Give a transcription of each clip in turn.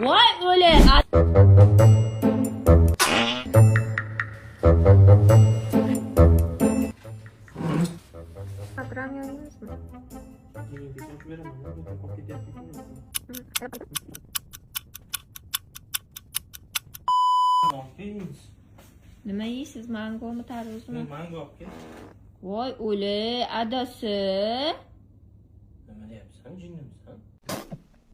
Voy o'le. Hatıram yayınız mı? Nima yeysiz? Mangomi, tarvuzmi? Mango olib kel. Voy o'le, adasi. Nima deyapsan, jinnimisan?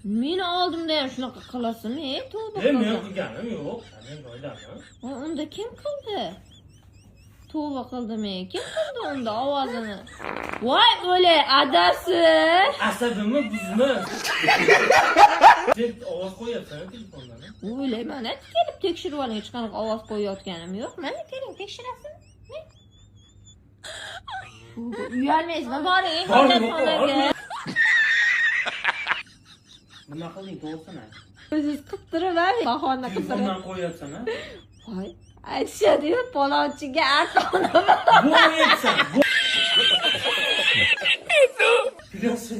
Meni oldimda ham shunaqa qilasizmi? Tavba Men qildim. qilganim yo'q. Men o'yladim. Voy, unda kim qildi? Tavba qildim. Kim qildi unda ovozini? Voy o'le, adasi. Asabimni buzma. Sen ovoz qo'yapsan telefondan. O'le, mana kelib tekshirib oling, hech qanaqa ovoz qo'yayotganim yo'q. Mana keling tekshirasizmi? Uyalmaysizmi? Boring, hojatxonaga. Nima qilding, to'g'risini? O'zingiz qilib turib, bahona qilib turib. Telefondan qo'yapsan, ha? Voy, aytishadi-yu, palonchiga artona. Bu aytsan. Biliyorsun.